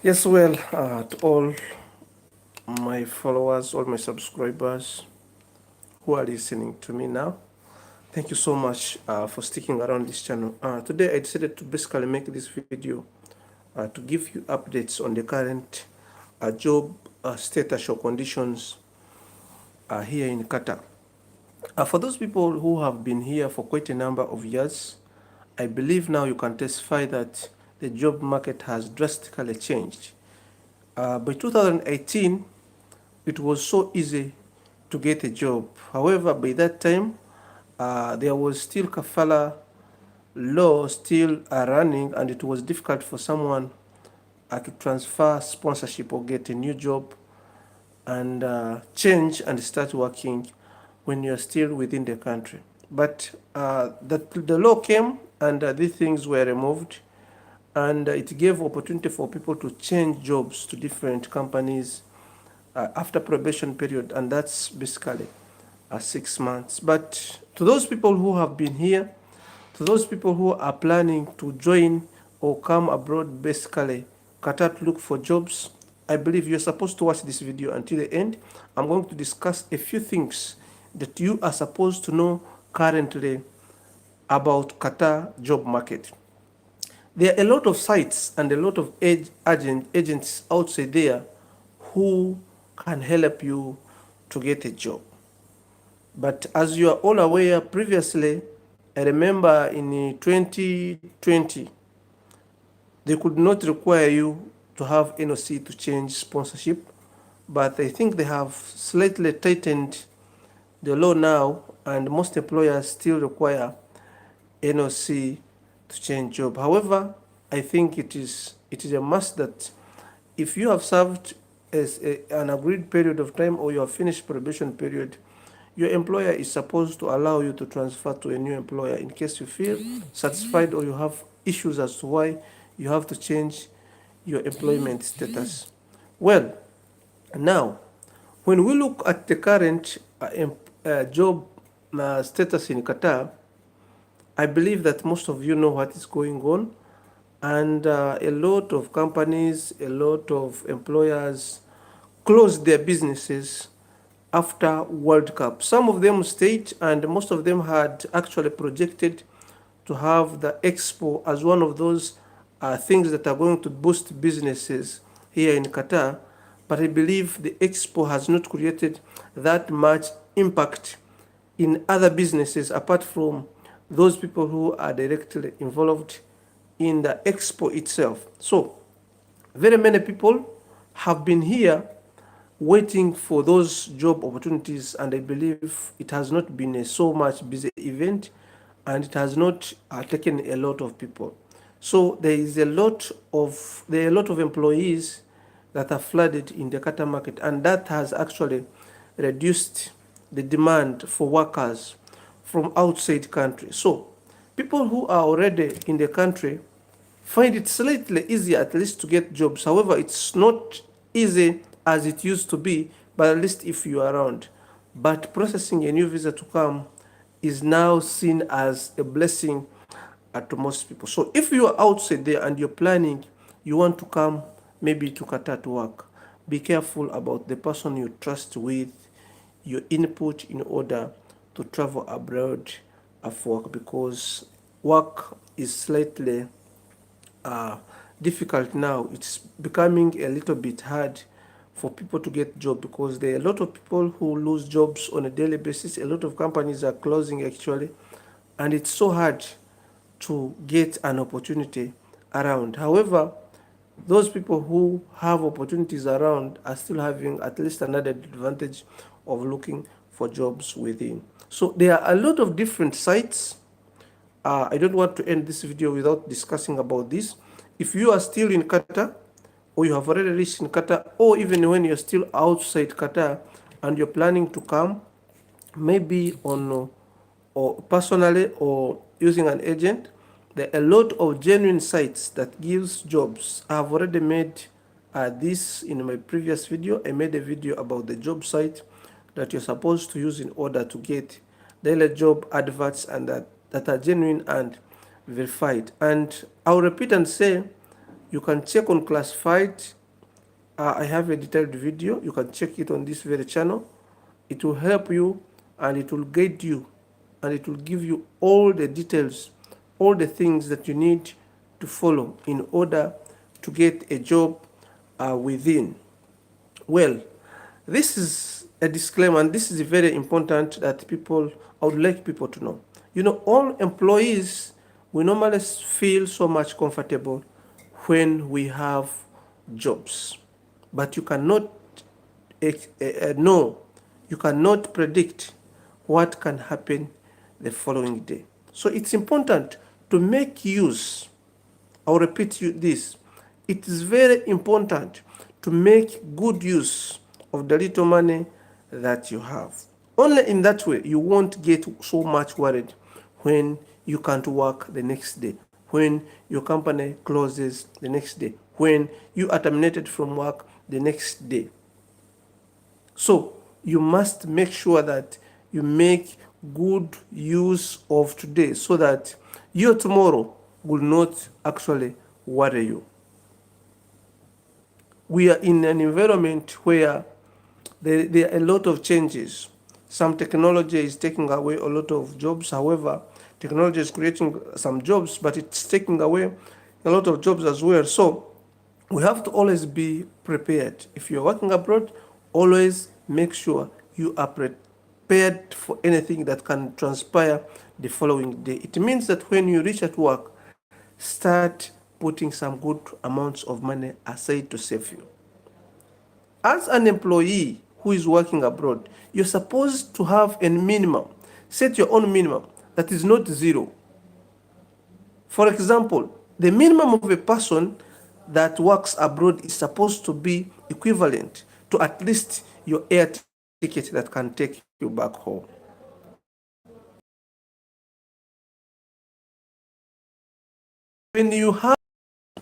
Yes, well, to all my followers, all my subscribers who are listening to me now, thank you so much for sticking around this channel. Today, I decided to basically make this video to give you updates on the current job status or conditions here in Qatar. For those people who have been here for quite a number of years, I believe now you can testify that the job market has drastically changed. By 2018, it was so easy to get a job. However, by that time, there was still kafala law still running, and it was difficult for someone to transfer sponsorship or get a new job and change and start working when you're still within the country. But the law came and these things were removed, and it gave opportunity for people to change jobs to different companies after probation period, and that's basically 6 months. But to those people who have been here, to those people who are planning to join or come abroad, basically Qatar to look for jobs, I believe you're supposed to watch this video until the end. I'm going to discuss a few things that you are supposed to know currently about Qatar job market. There are a lot of sites and a lot of agents outside there who can help you to get a job. But as you are all aware, previously, I remember in 2020, they could not require you to have NOC to change sponsorship, but I think they have slightly tightened the law now, and most employers still require NOC to change job. However, I think it is a must that if you have served as an agreed period of time or you have finished probation period, your employer is supposed to allow you to transfer to a new employer in case you feel satisfied or you have issues as to why you have to change your employment status. Well, now, when we look at the current job status in Qatar, I believe that most of you know what is going on, and a lot of companies, a lot of employers closed their businesses after World Cup. Some of them stayed, and most of them had actually projected to have the Expo as one of those things that are going to boost businesses here in Qatar. But I believe the Expo has not created that much impact in other businesses apart from those people who are directly involved in the Expo itself. So, very many people have been here waiting for those job opportunities, and I believe it has not been a so much busy event, and it has not taken a lot of people. So there are a lot of employees that are flooded in the Qatar market, and that has actually reduced the demand for workers from outside country. So people who are already in the country find it slightly easier at least to get jobs. However, it's not easy as it used to be, but at least if you are around. But processing a new visa to come is now seen as a blessing to most people. So if you are outside there and you're planning, you want to come maybe to Qatar to work, be careful about the person you trust with your input in order to travel abroad for work, because work is slightly difficult now. It's becoming a little bit hard for people to get jobs because there are a lot of people who lose jobs on a daily basis. A lot of companies are closing actually, and it's so hard to get an opportunity around. However, those people who have opportunities around are still having at least another advantage of looking for jobs within. So there are a lot of different sites. I don't want to end this video without discussing about this. If you are still in Qatar, or you have already reached in Qatar, or even when you're still outside Qatar and you're planning to come, maybe on or personally or using an agent, there are a lot of genuine sites that gives jobs. I have already made this in my previous video. I made a video about the job site that you're supposed to use in order to get daily job adverts and that are genuine and verified. And I'll repeat and say You can check on classified. I have a detailed video. You can check it on this very channel. It will help you and it will guide you and it will give you all the details, all the things that you need to follow in order to get a job within. Well, this is a disclaimer, and this is very important that I would like people to know. You know, all employees, we normally feel so much comfortable when we have jobs, but you cannot know, you cannot predict what can happen the following day. So it's important to make use, I'll repeat this, it is very important to make good use of the little money that you have. Only in that way you won't get so much worried when you can't work the next day, when your company closes the next day, when you are terminated from work the next day. So you must make sure that you make good use of today so that your tomorrow will not actually worry you. We are in an environment where there are a lot of changes. Some technology is taking away a lot of jobs. However, technology is creating some jobs, but it's taking away a lot of jobs as well. So we have to always be prepared. If you're working abroad, always make sure you are prepared for anything that can transpire the following day. It means that when you reach at work, start putting some good amounts of money aside to save you. As an employee who is working abroad, you're supposed to have a minimum. Set your own minimum that is not zero. For example, the minimum of a person that works abroad is supposed to be equivalent to at least your air ticket that can take you back home. When you have,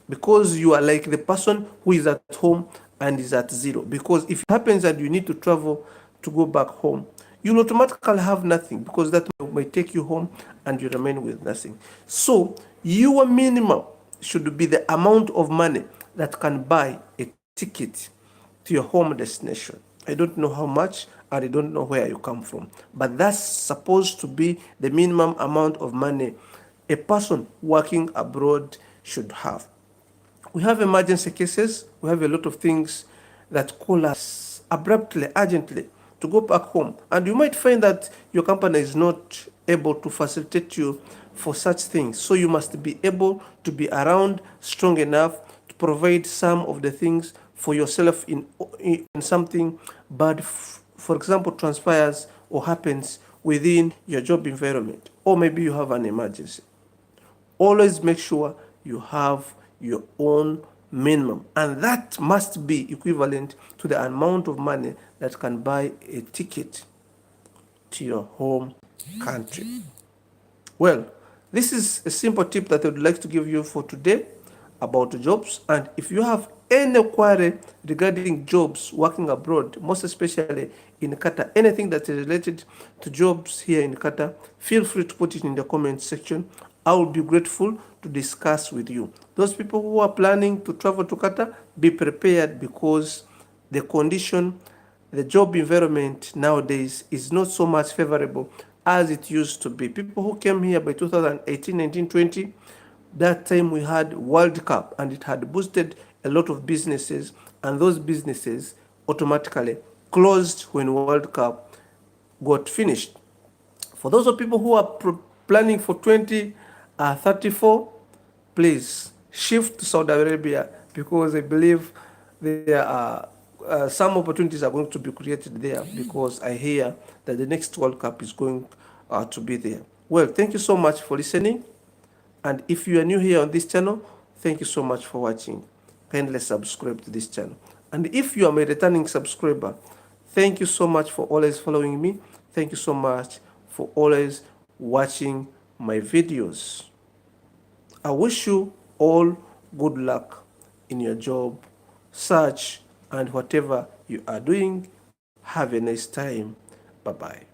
because you are like the person who is at home and is at zero, because if it happens that you need to travel to go back home, you'll automatically have nothing, because that might take you home and you remain with nothing. So your minimum should be the amount of money that can buy a ticket to your home destination. I don't know how much and I don't know where you come from, but that's supposed to be the minimum amount of money a person working abroad should have. We have emergency cases, we have a lot of things that call us abruptly, urgently to go back home. And you might find that your company is not able to facilitate you for such things. So you must be able to be around strong enough to provide some of the things for yourself in something bad, for example, transpires or happens within your job environment, or maybe you have an emergency. Always make sure you have your own minimum, and that must be equivalent to the amount of money that can buy a ticket to your home country. Well, this is a simple tip that I would like to give you for today about jobs. And if you have any query regarding jobs working abroad, most especially in Qatar, anything that is related to jobs here in Qatar, feel free to put it in the comment section. I will be grateful to discuss with you. Those people who are planning to travel to Qatar, be prepared, because the condition, the job environment nowadays is not so much favorable as it used to be. People who came here by 2018, 19, 20, that time we had World Cup and it had boosted a lot of businesses, and those businesses automatically closed when World Cup got finished. For those of people who are planning for 2034, please shift to Saudi Arabia, because I believe there are some opportunities are going to be created there, because I hear that the next World Cup is going to be there. Well, thank you so much for listening. And if you are new here on this channel, thank you so much for watching. Kindly subscribe to this channel. And if you are my returning subscriber, thank you so much for always following me. Thank you so much for always watching my videos. I wish you all good luck in your job, search, and whatever you are doing. Have a nice time. Bye-bye.